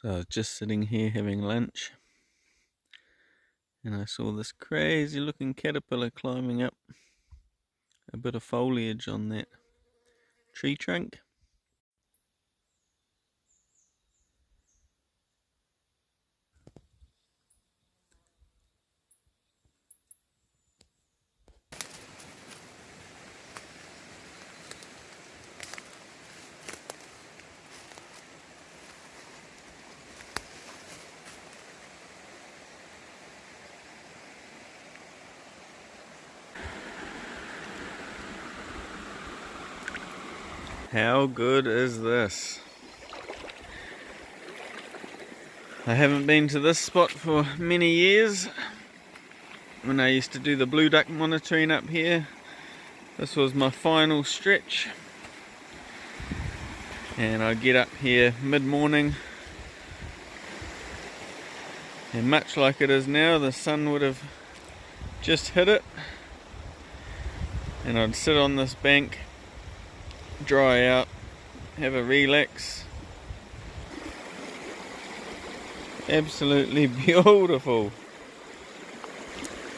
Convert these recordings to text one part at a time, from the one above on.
So I was just sitting here having lunch, and I saw this crazy looking caterpillar climbing up a bit of foliage on that tree trunk. How good is this? I haven't been to this spot for many years. When I used to do the blue duck monitoring up here, this was my final stretch, and I'd get up here mid-morning, and much like it is now, the sun would have just hit it, and I'd sit on this bank, dry out, have a relax. Absolutely beautiful.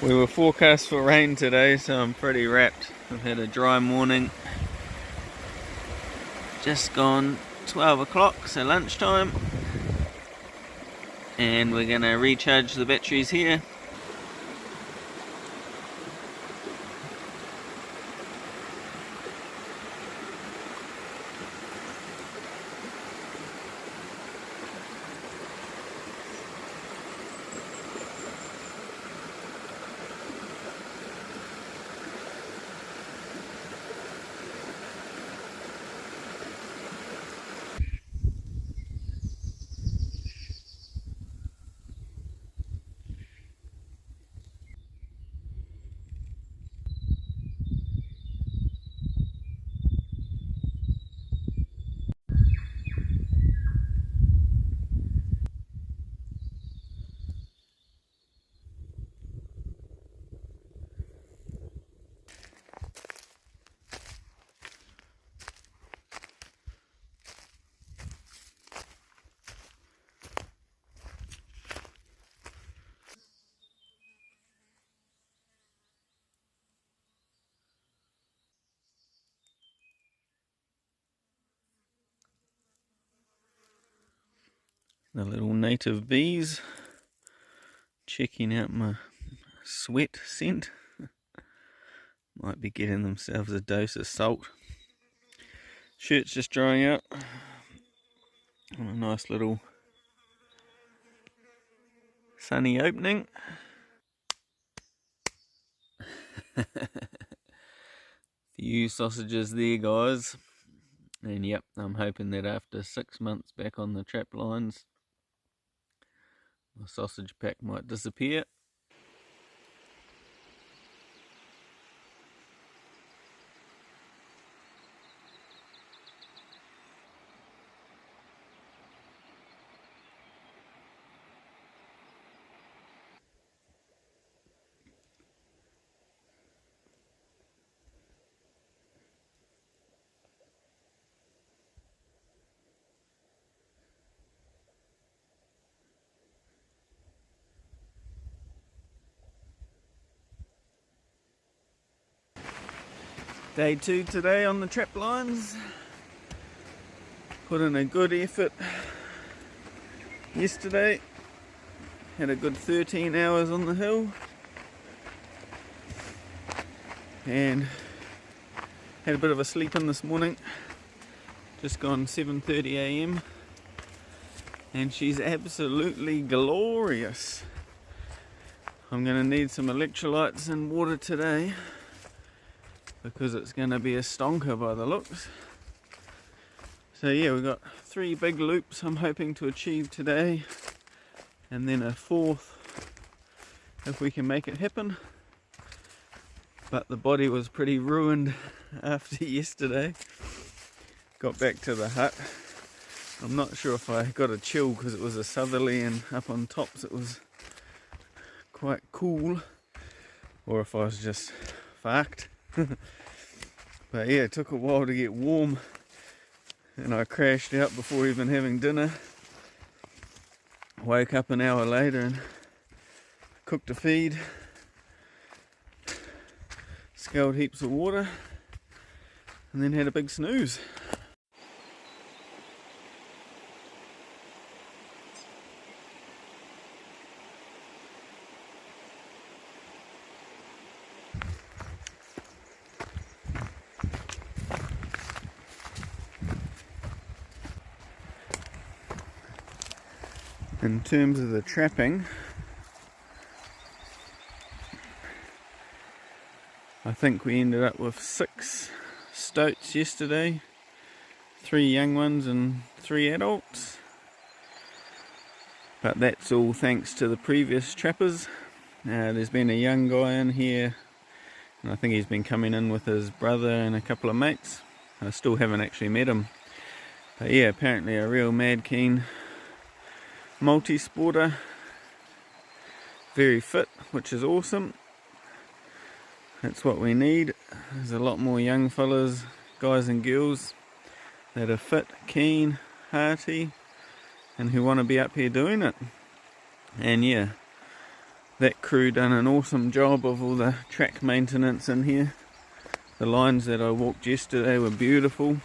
We were forecast for rain today, so I'm pretty wrapped. I've had a dry morning. Just gone 12 o'clock, so lunchtime. And we're going to recharge the batteries here. The little native bees checking out my sweat scent. Might be getting themselves a dose of salt. Shirt's just drying out on a nice little sunny opening. Few sausages there, guys. And yep, I'm hoping that after 6 months back on the trap lines, the sausage pack might disappear. Day 2 today on the trap lines. Put in a good effort yesterday. Had a good 13 hours on the hill. And had a bit of a sleep in this morning. Just gone 7:30 AM. And she's absolutely glorious. I'm going to need some electrolytes and water today, because it's going to be a stonker by the looks. So yeah, we've got 3 big loops I'm hoping to achieve today, and then a 4th if we can make it happen. But the body was pretty ruined after yesterday. Got back to the hut. I'm not sure if I got a chill because it was a southerly, and up on tops it was quite cool, or if I was just fucked. But yeah, it took a while to get warm, and I crashed out before even having dinner. woke up an hour later and cooked a feed, scalded heaps of water, and then had a big snooze. In terms of the trapping, I think we ended up with 6 stoats yesterday, 3 young ones and 3 adults. But that's all thanks to the previous trappers. There's been a young guy in here, and I think he's been coming in with his brother and a couple of mates. I still haven't actually met him. But yeah, apparently a real mad keen multi-sporter, very fit, which is awesome. That's what we need. There's a lot more young fellas, guys and girls that are fit, keen, hearty, and who want to be up here doing it. And yeah, that crew done an awesome job of all the track maintenance in here. The lines that I walked yesterday were beautiful.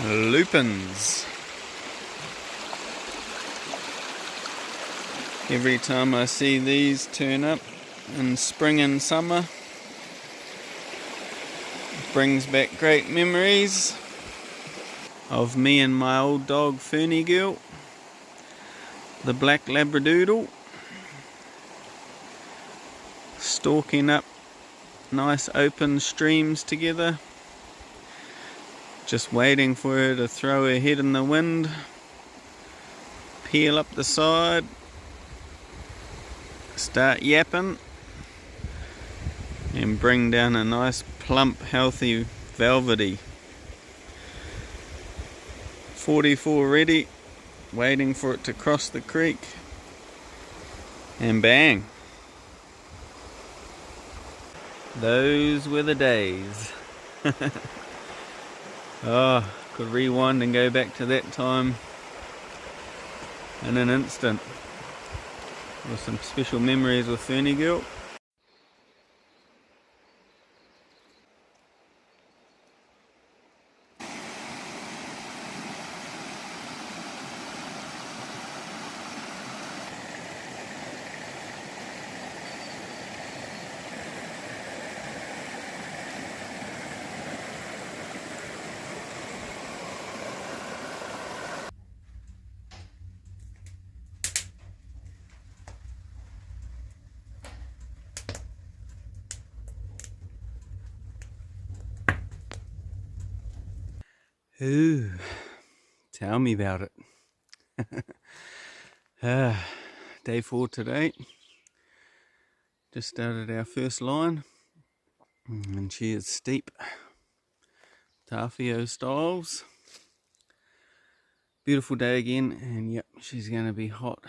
Lupins. Every time I see these turn up in spring and summer, it brings back great memories of me and my old dog Fernie Girl, the black Labradoodle, stalking up nice open streams together, just waiting for her to throw her head in the wind, peel up the side, start yapping, and bring down a nice plump healthy velvety. 44 ready, waiting for it to cross the creek, and bang. Those were the days. Oh, could rewind and go back to that time in an instant. With some special memories with Fernie Girl. Ooh, tell me about it. Day 4 today. Just started our first line, and she is steep, Tafio styles. Beautiful day again, and yep, she's going to be hot.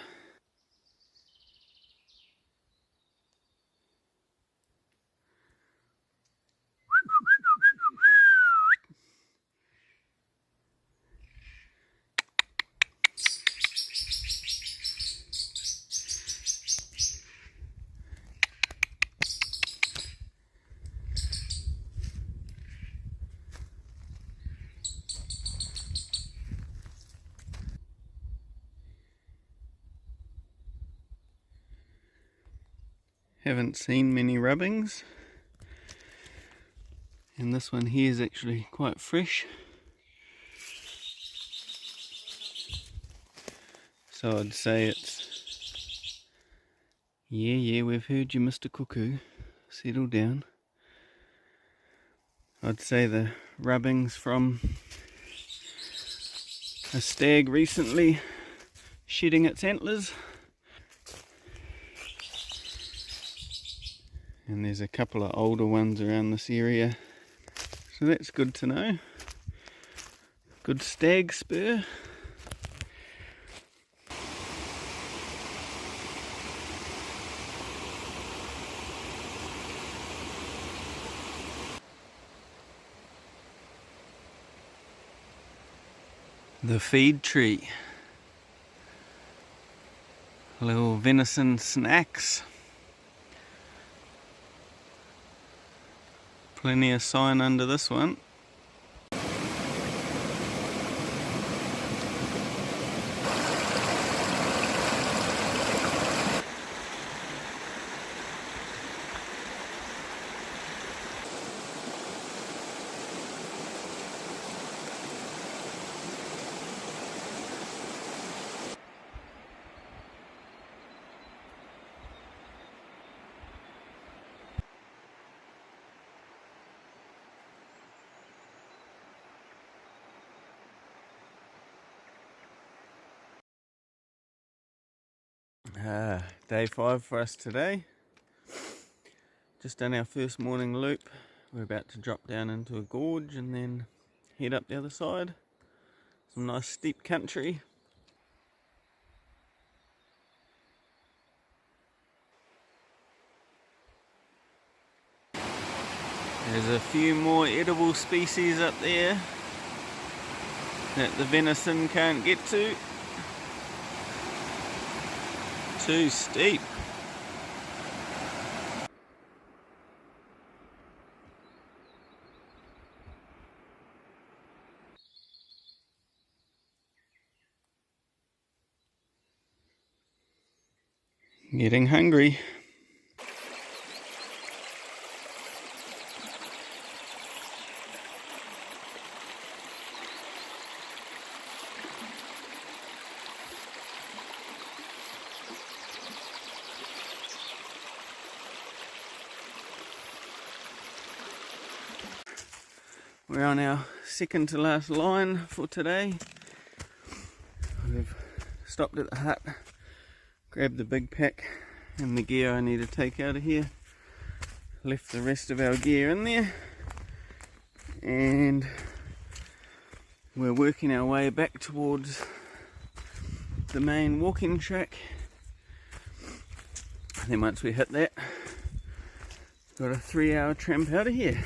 haven't seen many rubbings, and this one here is actually quite fresh. So I'd say it's, yeah, we've heard you, Mr. Cuckoo. Settle down. I'd say the rubbings from a stag recently shedding its antlers. And there's a couple of older ones around this area. So that's good to know. Good stag spur. The feed tree. Little venison snacks. Plenty of sign under this one. Day 5 for us today. Just done our first morning loop. We're about to drop down into a gorge and then head up the other side. Some nice steep country. There's a few more edible species up there that the venison can't get to. Too steep. Getting hungry. We're on our second to last line for today. We've stopped at the hut, grabbed the big pack and the gear I need to take out of here, left the rest of our gear in there, and we're working our way back towards the main walking track. And then once we hit that, got a 3-hour tramp out of here.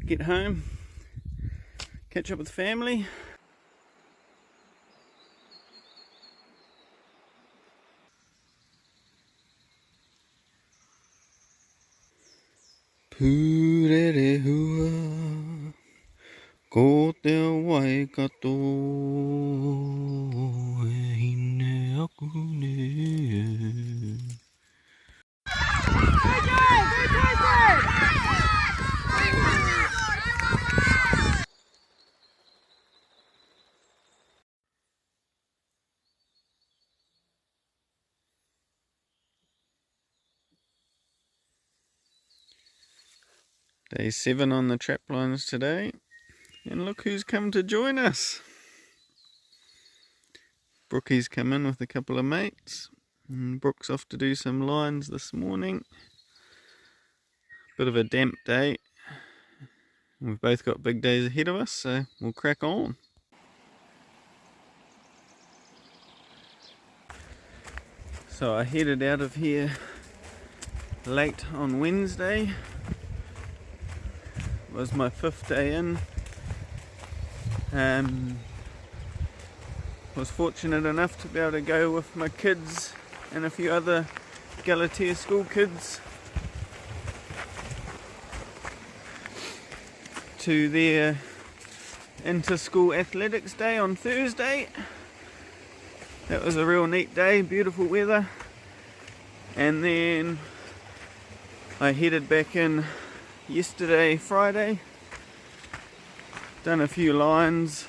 Get home, catch up with family. Pūrere hua, ko te waikato, e hine aku ne. Day 7 on the trap lines today, and look who's come to join us. Brookie's come in with a couple of mates, and Brooke's off to do some lines this morning. Bit of a damp day. We've both got big days ahead of us, so we'll crack on. So I headed out of here late on Wednesday. It was my 5th day in. Was fortunate enough to be able to go with my kids and a few other Galatea school kids to their inter-school athletics day on Thursday. that was a real neat day, beautiful weather. And then I headed back in yesterday, Friday, done a few lines,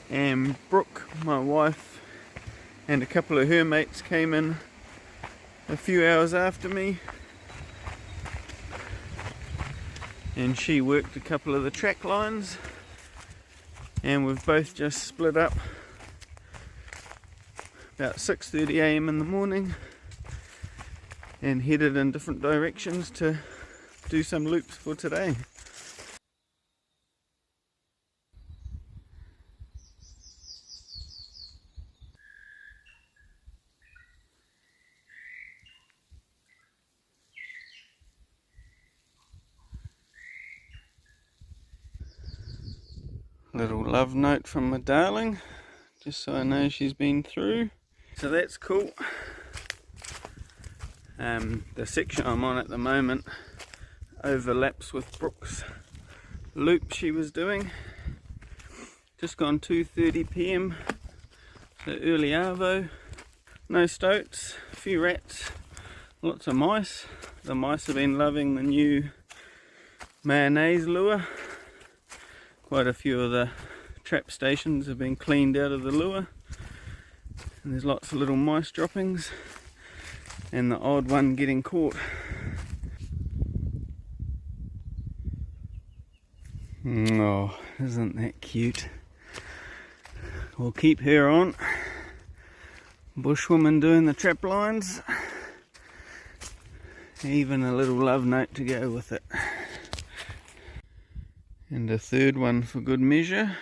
and Brooke, my wife, and a couple of her mates came in a few hours after me, and she worked a couple of the track lines, and we've both just split up about 6:30 a.m. in the morning and headed in different directions to do some loops for today. Little love note from my darling, just so I know she's been through. So that's cool. The section I'm on at the moment overlaps with Brooke's loop she was doing. Just gone 2:30 p.m. so early arvo. No stoats, a few rats, lots of mice. The mice have been loving the new mayonnaise lure. Quite a few of the trap stations have been cleaned out of the lure, and there's lots of little mice droppings and the odd one getting caught. Oh, isn't that cute? We'll keep her on. Bushwoman doing the trap lines. Even a little love note to go with it. And a third one for good measure.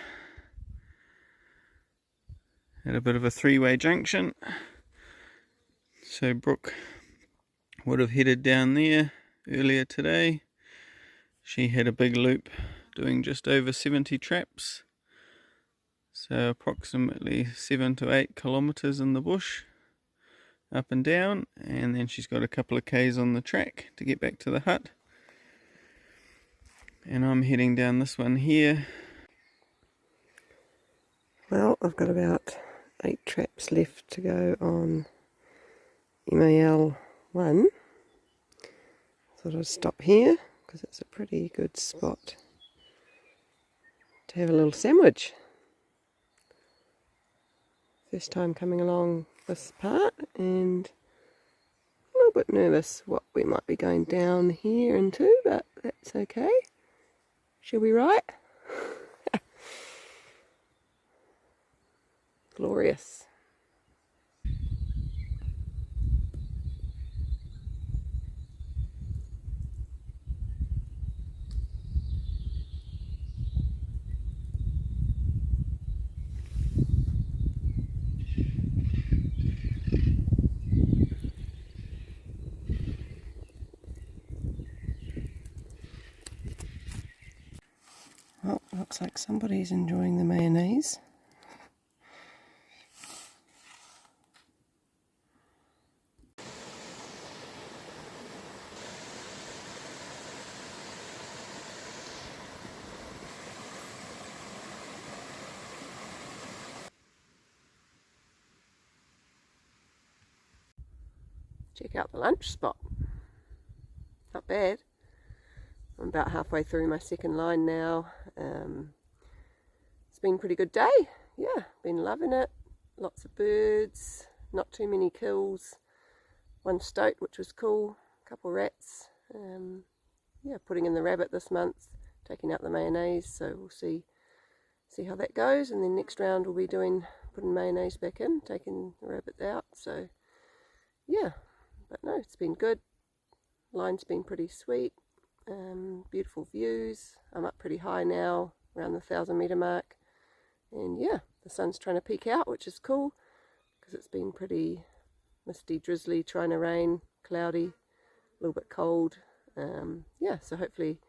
At a bit of a three-way junction. So Brooke would have headed down there earlier today. She had a big loop doing just over 70 traps. So approximately 7 to 8 kilometres in the bush, up and down, and then she's got a couple of k's on the track to get back to the hut. And I'm heading down this one here. Well, I've got about 8 traps left to go on MAL 1. Thought I'd stop here because it's a pretty good spot to have a little sandwich. First time coming along this part, and a little bit nervous what we might be going down here into, but that's okay. She'll be right. Glorious. Well, looks like somebody's enjoying the mayonnaise. Check out the lunch spot. Not bad. I'm about halfway through my second line now. It's been a pretty good day. Yeah, been loving it. Lots of birds, not too many kills. One stoat, which was cool. A couple rats. Yeah, putting in the rabbit this month, taking out the mayonnaise. So we'll see how that goes. And then next round we'll be putting mayonnaise back in, taking the rabbit out. So yeah, but no, it's been good. Line's been pretty sweet. Beautiful views. I'm up pretty high now, around the 1,000 metre mark, and yeah, the sun's trying to peek out, which is cool because it's been pretty misty, drizzly, trying to rain, cloudy, a little bit cold. Yeah, so hopefully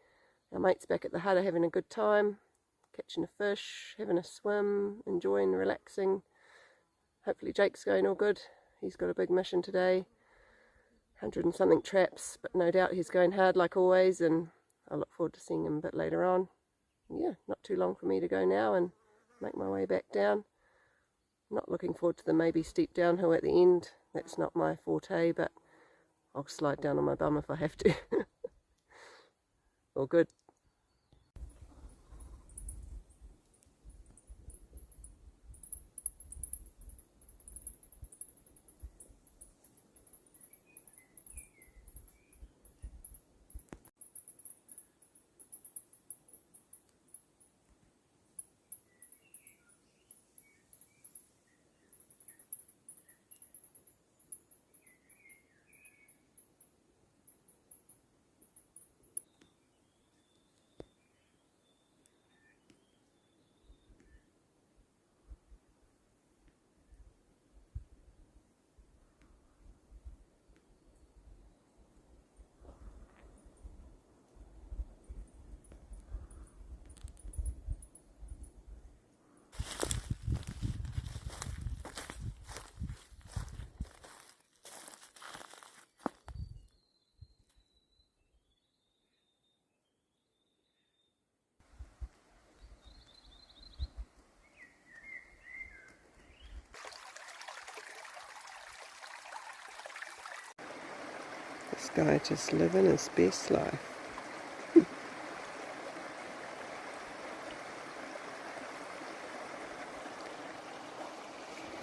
our mates back at the hut are having a good time, catching a fish, having a swim, enjoying, relaxing. Hopefully Jake's going all good. He's got a big mission today. 100 and something traps, but no doubt he's going hard like always, and I look forward to seeing him a bit later on. Yeah, not too long for me to go now and make my way back down. Not looking forward to the maybe steep downhill at the end. That's not my forte, but I'll slide down on my bum if I have to. All good. This guy just living his best life.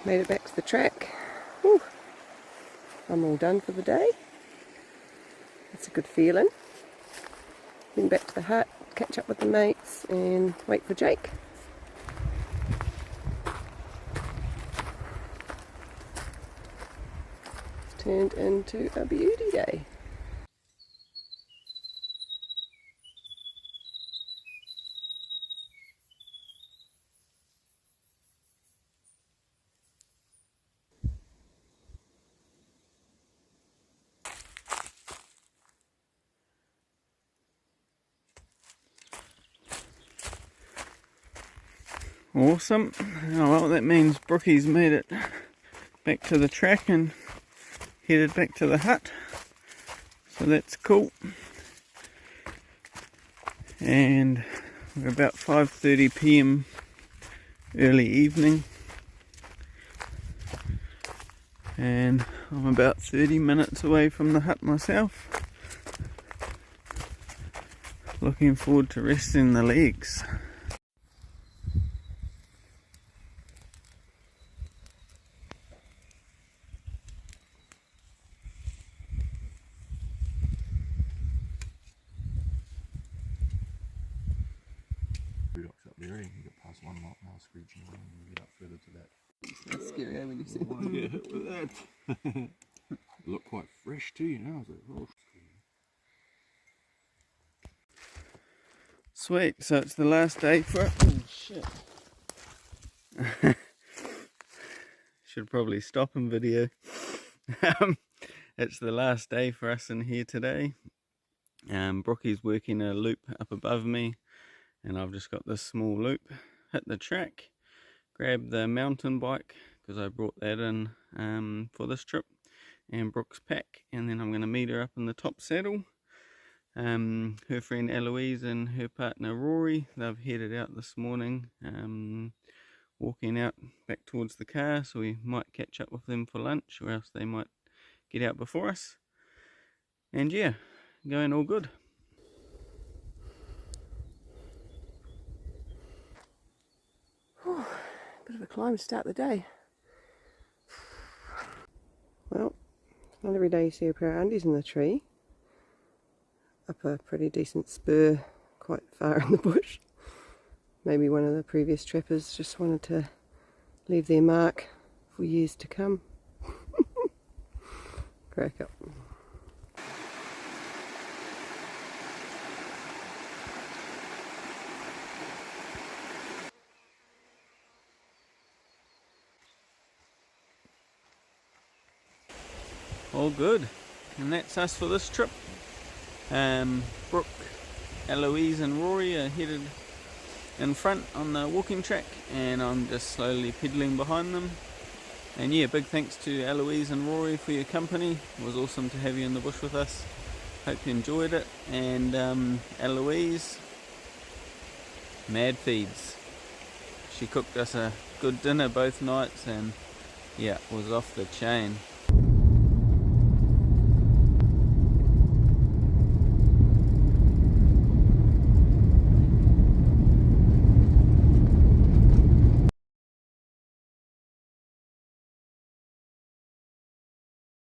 Made it back to the track. Whew. I'm all done for the day. That's a good feeling. Then back to the hut, catch up with the mates and wait for Jake. It's turned into a beauty day. Awesome. Oh well, that means Brookie's made it back to the track and headed back to the hut, so that's cool. And we're about 5:30 p.m. early evening, and I'm about 30 minutes away from the hut myself. Looking forward to resting the legs. Up there, you can get past one lot now, screeching and you get up further to that. That's scary, when you see I get hit with that. It looked quite fresh too, you know. I was like, oh. Sweet, so it's the last day for it. Oh shit. Should probably stop and video. It's the last day for us in here today. Brookie's working a loop up above me, and I've just got this small loop. Hit the track, grab the mountain bike because I brought that in for this trip, and Brooke's pack, and then I'm going to meet her up in the top saddle. Her friend Eloise and her partner Rory, they've headed out this morning, walking out back towards the car, so we might catch up with them for lunch, or else they might get out before us. And yeah, going all good. Bit of a climb to start the day. Well, not every day you see a pair of undies in the tree. Up a pretty decent spur quite far in the bush. Maybe one of the previous trappers just wanted to leave their mark for years to come. Crack up. All good, and that's us for this trip. Brooke, Eloise and Rory are headed in front on the walking track, and I'm just slowly pedalling behind them. And yeah, big thanks to Eloise and Rory for your company. It was awesome to have you in the bush with us. Hope you enjoyed it. And Eloise, mad feeds. She cooked us a good dinner both nights, and yeah, was off the chain.